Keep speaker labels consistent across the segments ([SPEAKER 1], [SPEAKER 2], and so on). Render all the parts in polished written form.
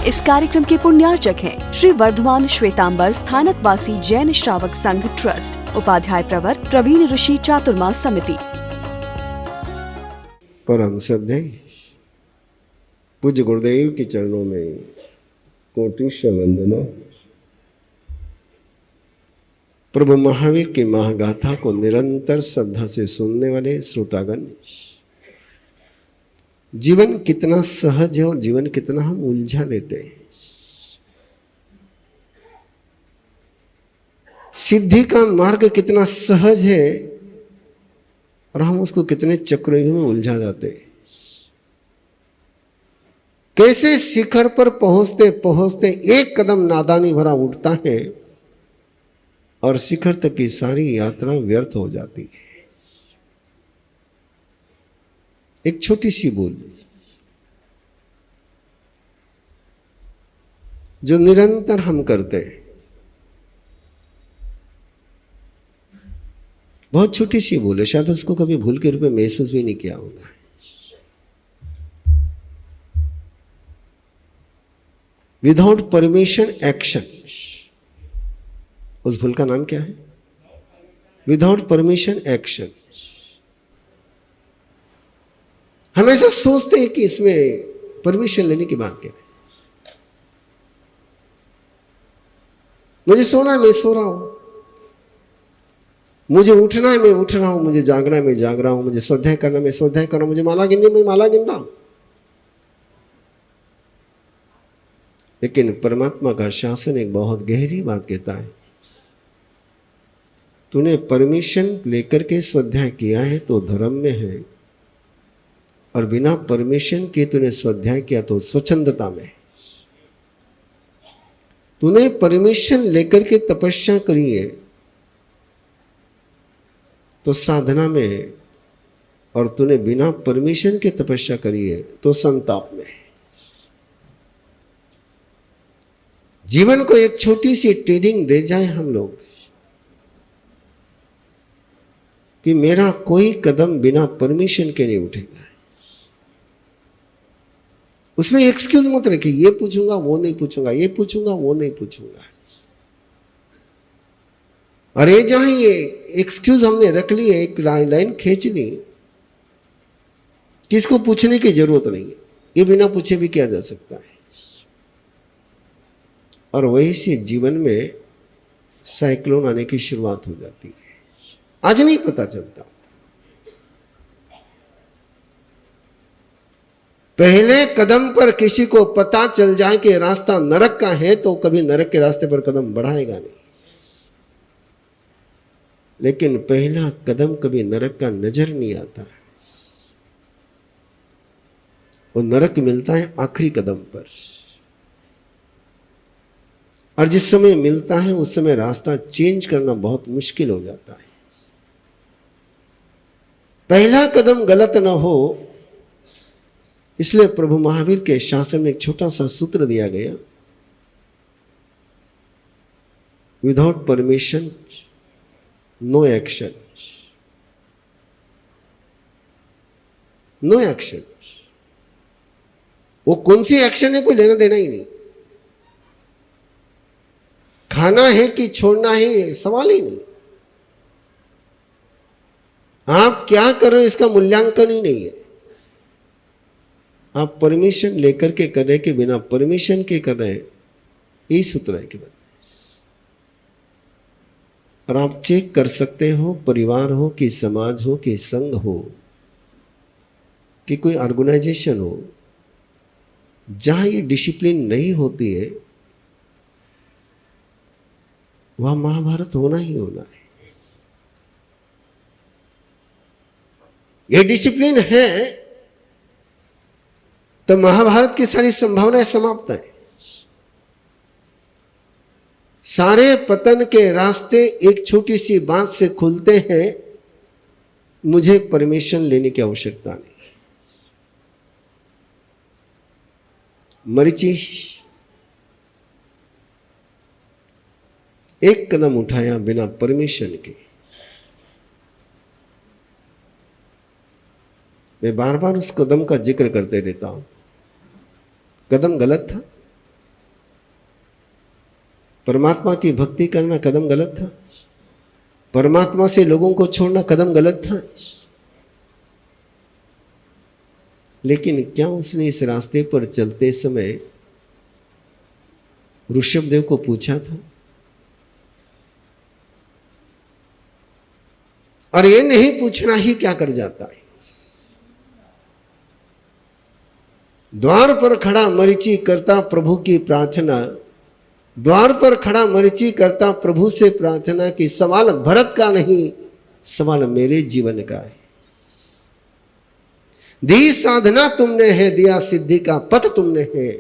[SPEAKER 1] इस कार्यक्रम के पुण्यार्चक हैं श्री वर्धमान श्वेतांबर स्थानकवासी जैन श्रावक संघ ट्रस्ट, उपाध्याय प्रवर प्रवीण ऋषि चातुर्मास समिति।
[SPEAKER 2] परम श्रद्धेय पूज्य गुरुदेव के चरणों में कोटि वंदना। प्रभु महावीर की महागाथा को निरंतर श्रद्धा से सुनने वाले श्रोतागण, जीवन कितना सहज है और जीवन कितना हम उलझा लेते हैं। सिद्धि का मार्ग कितना सहज है और हम उसको कितने चक्रव्यूह में उलझा जाते हैं। कैसे शिखर पर पहुंचते पहुंचते एक कदम नादानी भरा उठता है और शिखर तक की सारी यात्रा व्यर्थ हो जाती है। एक छोटी सी बोल जो निरंतर हम करते हैं, बहुत छोटी सी बोल है, शायद उसको कभी भूल के रूप में महसूस भी नहीं किया होगा। विदाउट परमिशन एक्शन, उस भूल का नाम क्या है? Without permission action. हमेशा सोचते हैं कि इसमें परमिशन लेने की बात क्या है। मुझे सोना है, मैं सो रहा हूं। मुझे उठना है, मैं उठ रहा हूं। मुझे जागना है, मैं जाग रहा हूं। मुझे स्वाध्याय करना है, मैं स्वाध्याय कर रहा हूं। मुझे माला गिननी है, मैं माला गिन रहा हूं। लेकिन परमात्मा का शासन एक बहुत गहरी बात कहता है, तूने परमिशन लेकर के स्वाध्याय किया है तो धर्म में है, और बिना परमिशन के तूने स्वाध्याय किया तो स्वच्छंदता में है। तूने परमिशन लेकर के तपस्या करी है तो साधना में है, और तूने बिना परमिशन के तपस्या करी है तो संताप में है। जीवन को एक छोटी सी ट्रेडिंग दे जाए हम लोग कि मेरा कोई कदम बिना परमिशन के नहीं उठेगा। उसमें एक्सक्यूज मत रखिए, ये पूछूंगा वो नहीं पूछूंगा, ये पूछूंगा वो नहीं पूछूंगा। अरे जहां ये एक्सक्यूज हमने रख ली है, एक लाइन खींच ली, किसको पूछने की जरूरत नहीं है, ये बिना पूछे भी किया जा सकता है। और वही से जीवन में साइक्लोन आने की शुरुआत हो जाती है। आज नहीं पता चलता। पहले कदम पर किसी को पता चल जाए कि रास्ता नरक का है तो कभी नरक के रास्ते पर कदम बढ़ाएगा नहीं। लेकिन पहला कदम कभी नरक का नजर नहीं आता। वो नरक मिलता है आखिरी कदम पर, और जिस समय मिलता है उस समय रास्ता चेंज करना बहुत मुश्किल हो जाता है। पहला कदम गलत ना हो, इसलिए प्रभु महावीर के शासन में एक छोटा सा सूत्र दिया गया, without permission no action. No action, वो कौन सी एक्शन है कोई लेना देना ही नहीं। खाना है कि छोड़ना है सवाल ही नहीं। आप क्या कर रहे हो इसका मूल्यांकन ही नहीं है। आप परमिशन लेकर के कर रहे कि बिना परमिशन के कर रहे हैं, यही सूत्र है केवल। और आप चेक कर सकते हो, परिवार हो कि समाज हो कि संघ हो कि कोई ऑर्गेनाइजेशन हो, जहां ये डिसिप्लिन नहीं होती है वहां महाभारत होना ही होना है। ये डिसिप्लिन है तो महाभारत की सारी संभावनाएं समाप्त है। सारे पतन के रास्ते एक छोटी सी बात से खुलते हैं, मुझे परमिशन लेने की आवश्यकता नहीं। मरीचि एक कदम उठाया बिना परमिशन के। मैं बार बार उस कदम का जिक्र करते रहता हूं। कदम गलत था, परमात्मा की भक्ति करना कदम गलत था, परमात्मा से लोगों को छोड़ना कदम गलत था, लेकिन क्या उसने इस रास्ते पर चलते समय ऋषभदेव को पूछा था? और ये नहीं पूछना ही क्या कर जाता है। द्वार पर खड़ा मरीचि करता प्रभु की प्रार्थना, द्वार पर खड़ा मरीचि करता प्रभु से प्रार्थना कि सवाल भरत का नहीं, सवाल मेरे जीवन का है। दी साधना तुमने है, दिया सिद्धि का पथ तुमने है।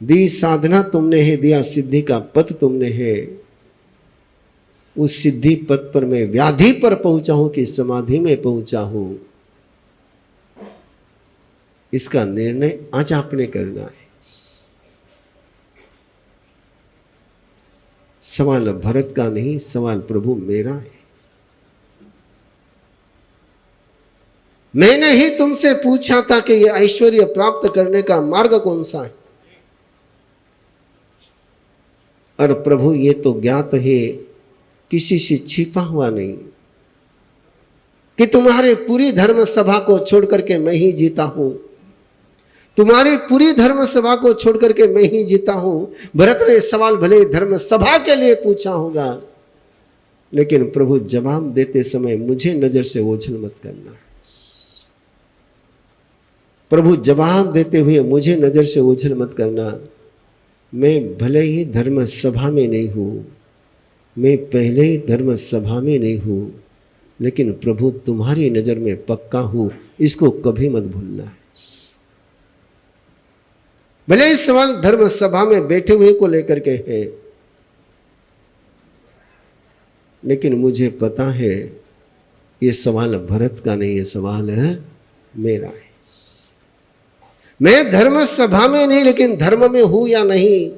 [SPEAKER 2] दी साधना तुमने है, दिया सिद्धि का पथ तुमने है। उस सिद्धि पथ पर मैं व्याधि पर पहुंचा हूं कि समाधि में पहुंचा हूं, इसका निर्णय आज आपने करना है। सवाल भरत का नहीं, सवाल प्रभु मेरा है। मैंने ही तुमसे पूछा था कि यह ऐश्वर्य प्राप्त करने का मार्ग कौन सा है, और प्रभु ये तो ज्ञात है, किसी से छिपा हुआ नहीं, कि तुम्हारे पूरी धर्म सभा को छोड़ करके मैं ही जीता हूं, तुम्हारी पूरी धर्म सभा को छोड़ करके मैं ही जीता हूं। भरत ने सवाल भले धर्म सभा के लिए पूछा होगा, लेकिन प्रभु जवाब देते समय मुझे नजर से ओझल मत करना। प्रभु जवाब देते हुए मुझे नजर से ओझल मत करना। मैं भले ही धर्म सभा में नहीं हूं, मैं पहले ही धर्म सभा में नहीं हूं, लेकिन प्रभु तुम्हारी नजर में पक्का हूं, इसको कभी मत भूलना। भले ही सवाल धर्म सभा में बैठे हुए को लेकर के है, लेकिन मुझे पता है ये सवाल भरत का नहीं, ये सवाल है मेरा है। मैं धर्म सभा में नहीं, लेकिन धर्म में हूं या नहीं।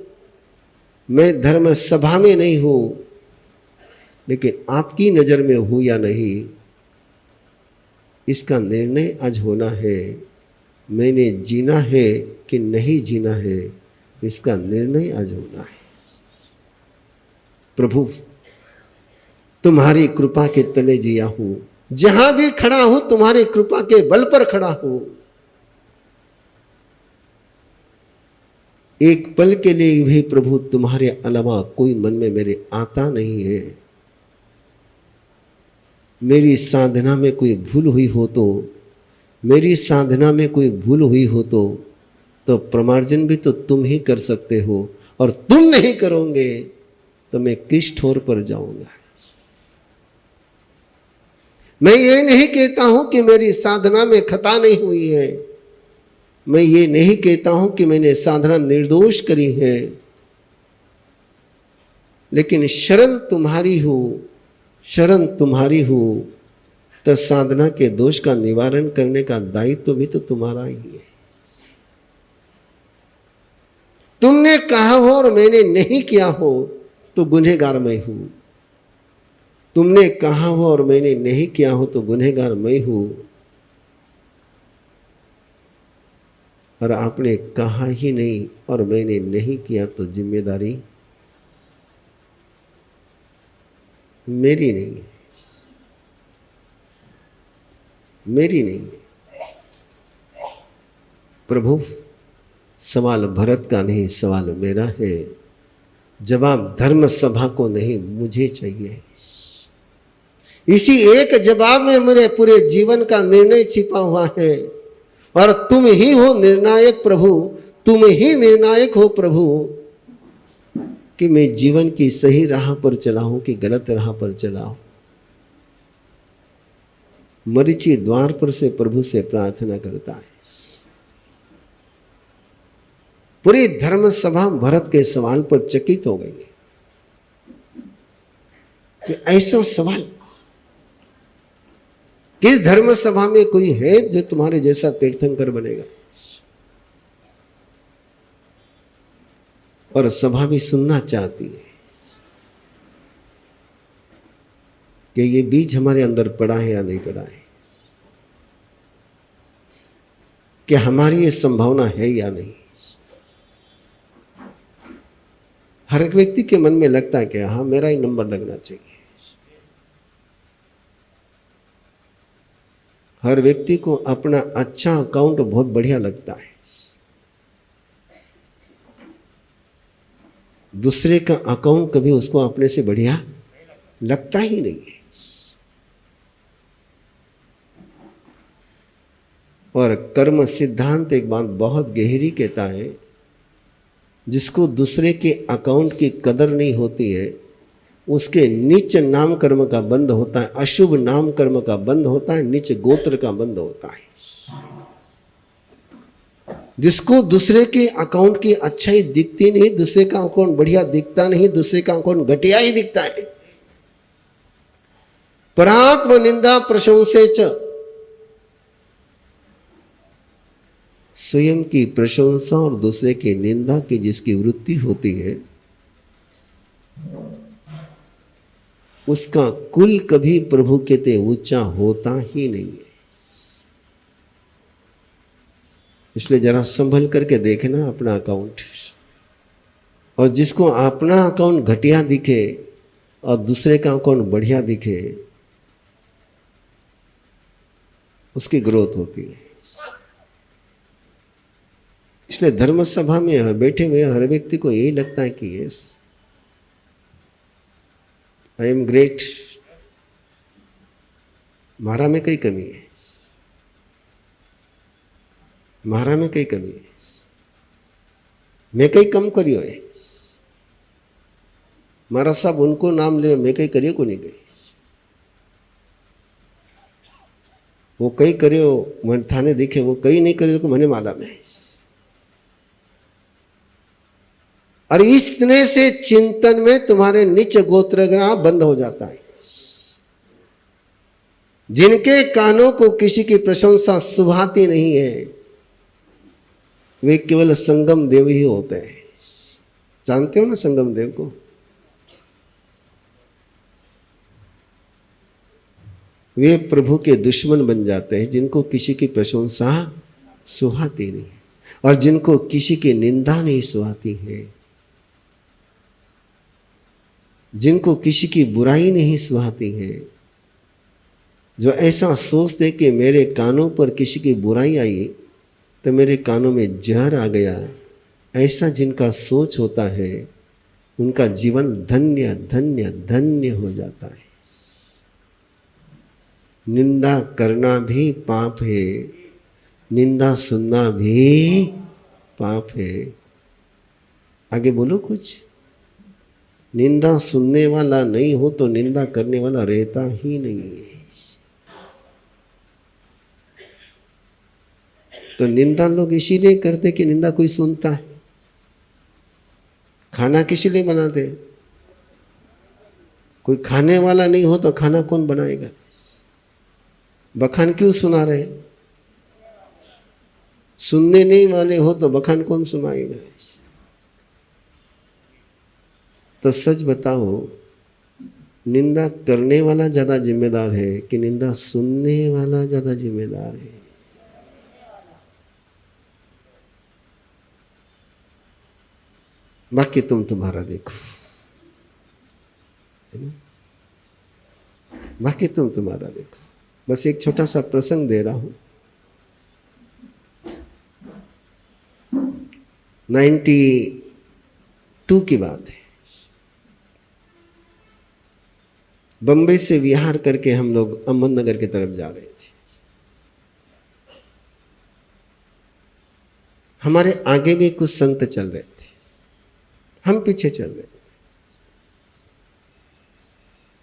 [SPEAKER 2] मैं धर्म सभा में नहीं हूं, लेकिन आपकी नजर में हूं या नहीं, इसका निर्णय आज होना है। मैंने जीना है कि नहीं जीना है, इसका निर्णय आज होना है। प्रभु तुम्हारी कृपा के तले जिया हूं, जहां भी खड़ा हूं तुम्हारी कृपा के बल पर खड़ा हूं। एक पल के लिए भी प्रभु तुम्हारे अलावा कोई मन में मेरे आता नहीं है। मेरी साधना में कोई भूल हुई हो तो, मेरी साधना में कोई भूल हुई हो तो प्रमार्जन भी तो तुम ही कर सकते हो, और तुम नहीं करोगे तो मैं किस ठोर पर जाऊंगा। मैं ये नहीं कहता हूं कि मेरी साधना में खता नहीं हुई है, मैं ये नहीं कहता हूं कि मैंने साधना निर्दोष करी है, लेकिन शरण तुम्हारी हो, शरण तुम्हारी हो, तो साधना के दोष का निवारण करने का दायित्व भी तो तुम्हारा ही है। तुमने कहा हो और मैंने नहीं किया हो तो गुनहगार मैं हूं। तुमने कहा हो और मैंने नहीं किया हो तो गुनहगार मैं हूं। और आपने कहा ही नहीं और मैंने नहीं किया तो जिम्मेदारी मेरी नहीं है, मेरी नहीं है। प्रभु सवाल भरत का नहीं, सवाल मेरा है। जवाब धर्म सभा को नहीं, मुझे चाहिए। इसी एक जवाब में मेरे पूरे जीवन का निर्णय छिपा हुआ है, और तुम ही हो निर्णायक प्रभु, तुम ही निर्णायक हो प्रभु, कि मैं जीवन की सही राह पर चला हूं कि गलत राह पर चला हूं। मरीचि द्वार पर से प्रभु से प्रार्थना करता है। पूरी धर्म सभा भरत के सवाल पर चकित हो गई है कि ऐसा सवाल किस धर्म सभा में कोई है जो तुम्हारे जैसा तीर्थंकर बनेगा। और सभा भी सुनना चाहती है कि ये बीज हमारे अंदर पड़ा है या नहीं पड़ा है, कि हमारी ये संभावना है या नहीं। हर एक व्यक्ति के मन में लगता है कि हाँ मेरा ही नंबर लगना चाहिए। हर व्यक्ति को अपना अच्छा अकाउंट बहुत बढ़िया लगता है, दूसरे का अकाउंट कभी उसको अपने से बढ़िया लगता ही नहीं है। और कर्म सिद्धांत एक बात बहुत गहरी कहता है, जिसको दूसरे के अकाउंट की कदर नहीं होती है उसके नीच नाम कर्म का बंध होता है, अशुभ नाम कर्म का बंध होता है, नीच गोत्र का बंध होता है। जिसको दूसरे के अकाउंट की अच्छाई दिखती नहीं, दूसरे का अकाउंट बढ़िया दिखता नहीं, दूसरे का अकाउंट घटिया ही दिखता है। परात्म निंदा प्रशंसे च, स्वयं की प्रशंसा और दूसरे की निंदा की जिसकी वृत्ति होती है उसका कुल कभी प्रभु के ते ऊंचा होता ही नहीं है। इसलिए जरा संभल करके देखना अपना अकाउंट, और जिसको अपना अकाउंट घटिया दिखे और दूसरे का अकाउंट बढ़िया दिखे उसकी ग्रोथ होती है। इसलिए धर्म सभा में बैठे हुए हर व्यक्ति को यही लगता है कि यस आई एम ग्रेट, मारा में कई कमी है, मारा में कई कमी है, मैं कई कम करियो है, मारा साहब उनको नाम ले मैं कई करियो को नहीं गई, वो कई करियो मन थाने दिखे, वो कई नहीं करियो को मने माला में। और इतने से चिंतन में तुम्हारे नीच गोत्रग्रह बंद हो जाता है। जिनके कानों को किसी की प्रशंसा सुभाती नहीं है वे केवल संगम देव ही होते हैं। जानते हो ना संगम देव को? वे प्रभु के दुश्मन बन जाते हैं जिनको किसी की प्रशंसा सुहाती नहीं और जिनको किसी की निंदा नहीं सुहाती है, जिनको किसी की बुराई नहीं सुहाती है, जो ऐसा सोचते कि मेरे कानों पर किसी की बुराई आई तो मेरे कानों में जहर आ गया, ऐसा जिनका सोच होता है उनका जीवन धन्य धन्य धन्य हो जाता है। निंदा करना भी पाप है, निंदा सुनना भी पाप है। आगे बोलो कुछ। निंदा सुनने वाला नहीं हो तो निंदा करने वाला रहता ही नहीं है। तो निंदा लोग इसीलिए करते कि निंदा कोई सुनता है। खाना किसी लिए बनाते? कोई खाने वाला नहीं हो तो खाना कौन बनाएगा? बखान क्यों सुना रहे? सुनने नहीं वाले हो तो बखान कौन सुनाएगा? तो सच बताओ, निंदा करने वाला ज्यादा जिम्मेदार है कि निंदा सुनने वाला ज्यादा जिम्मेदार है? बाकी तुम तुम्हारा देखो, बाकी तुम तुम्हारा देखो। बस एक छोटा सा प्रसंग दे रहा हूं। 92 की बात है। बंबई से विहार करके हम लोग अहमदनगर की तरफ जा रहे थे। हमारे आगे भी कुछ संत चल रहे थे, हम पीछे चल रहे थे।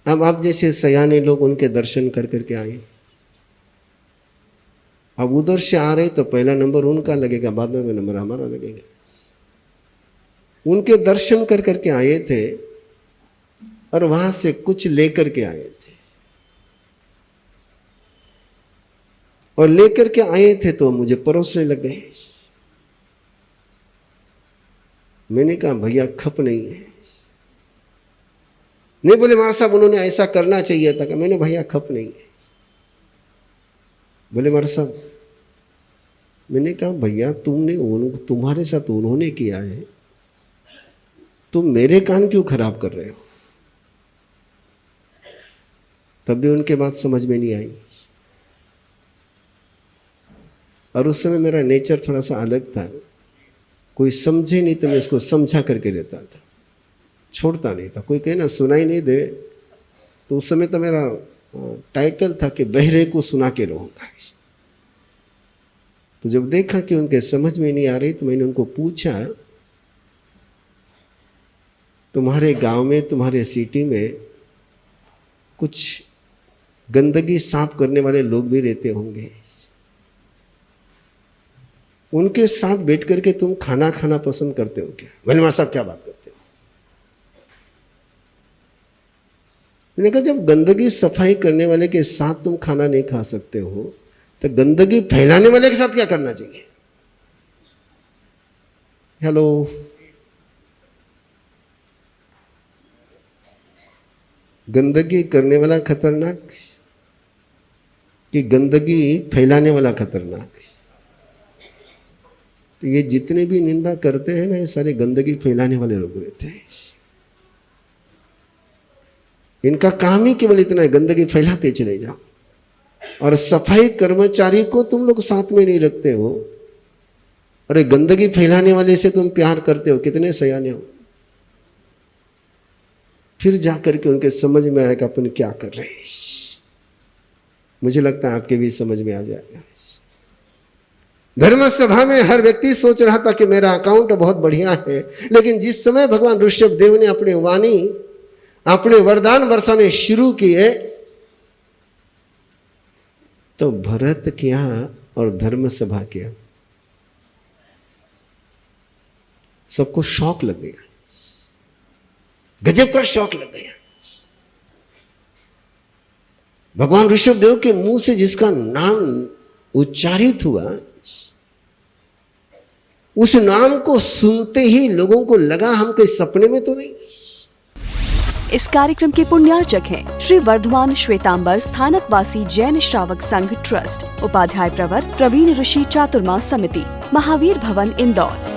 [SPEAKER 2] अब आप जैसे सयाने लोग उनके दर्शन कर करके आए। अब उधर से आ रहे तो पहला नंबर उनका लगेगा, बाद में नंबर हमारा लगेगा। उनके दर्शन कर करके आए थे और वहां से कुछ लेकर के आए थे, और लेकर के आए थे तो मुझे परोसने लग गए। मैंने कहा भैया खप नहीं है। नहीं बोले महाराज साहब उन्होंने ऐसा करना चाहिए था। कि मैंने भैया खप नहीं है। बोले महाराज साहब, मैंने कहा भैया तुमने तुम्हारे साथ उन्होंने किया है तुम मेरे कान क्यों खराब कर रहे हो? तब भी उनके बात समझ में नहीं आई। और उस समय मेरा नेचर थोड़ा सा अलग था, कोई समझे नहीं तो मैं इसको समझा करके देता था, छोड़ता नहीं था। कोई कहे ना सुनाई नहीं दे, तो उस समय तो मेरा टाइटल था कि बहरे को सुना के रहूँगा। तो जब देखा कि उनके समझ में नहीं आ रही तो मैंने उनको पूछा, तुम्हारे गांव में, तुम्हारे सिटी में कुछ गंदगी साफ करने वाले लोग भी रहते होंगे, उनके साथ बैठ करके तुम खाना खाना पसंद करते हो क्या? वनवार साहब क्या बात करते हो? मैंने कहा जब गंदगी सफाई करने वाले के साथ तुम खाना नहीं खा सकते हो तो गंदगी फैलाने वाले के साथ क्या करना चाहिए? हेलो, गंदगी करने वाला खतरनाक कि गंदगी फैलाने वाला खतरनाक? तो ये जितने भी निंदा करते हैं ना, ये सारे गंदगी फैलाने वाले लोग रहते हैं। इनका काम ही केवल इतना है, गंदगी फैलाते चले जाओ। और सफाई कर्मचारी को तुम लोग साथ में नहीं रखते हो, अरे गंदगी फैलाने वाले से तुम प्यार करते हो, कितने सयाने हो। फिर जाकर के उनके समझ में आएगा अपन क्या कर रहे हैं। मुझे लगता है आपके भी समझ में आ जाएगा। धर्म सभा में हर व्यक्ति सोच रहा था कि मेरा अकाउंट बहुत बढ़िया है, लेकिन जिस समय भगवान ऋषभ देव ने अपने वाणी, अपने वरदान बरसाने शुरू किए तो भरत किया और धर्म सभा किया, सबको शौक लग गया, गजब का शौक लग गया। भगवान ऋषभ देव के मुंह से जिसका नाम उच्चारित हुआ, उस नाम को सुनते ही लोगों को लगा हम कोई सपने में तो नहीं।
[SPEAKER 1] इस कार्यक्रम के पुण्यार्चक हैं श्री वर्धमान श्वेतांबर स्थानकवासी जैन श्रावक संघ ट्रस्ट, उपाध्याय प्रवर प्रवीण ऋषि चातुर्मास समिति, महावीर भवन, इंदौर।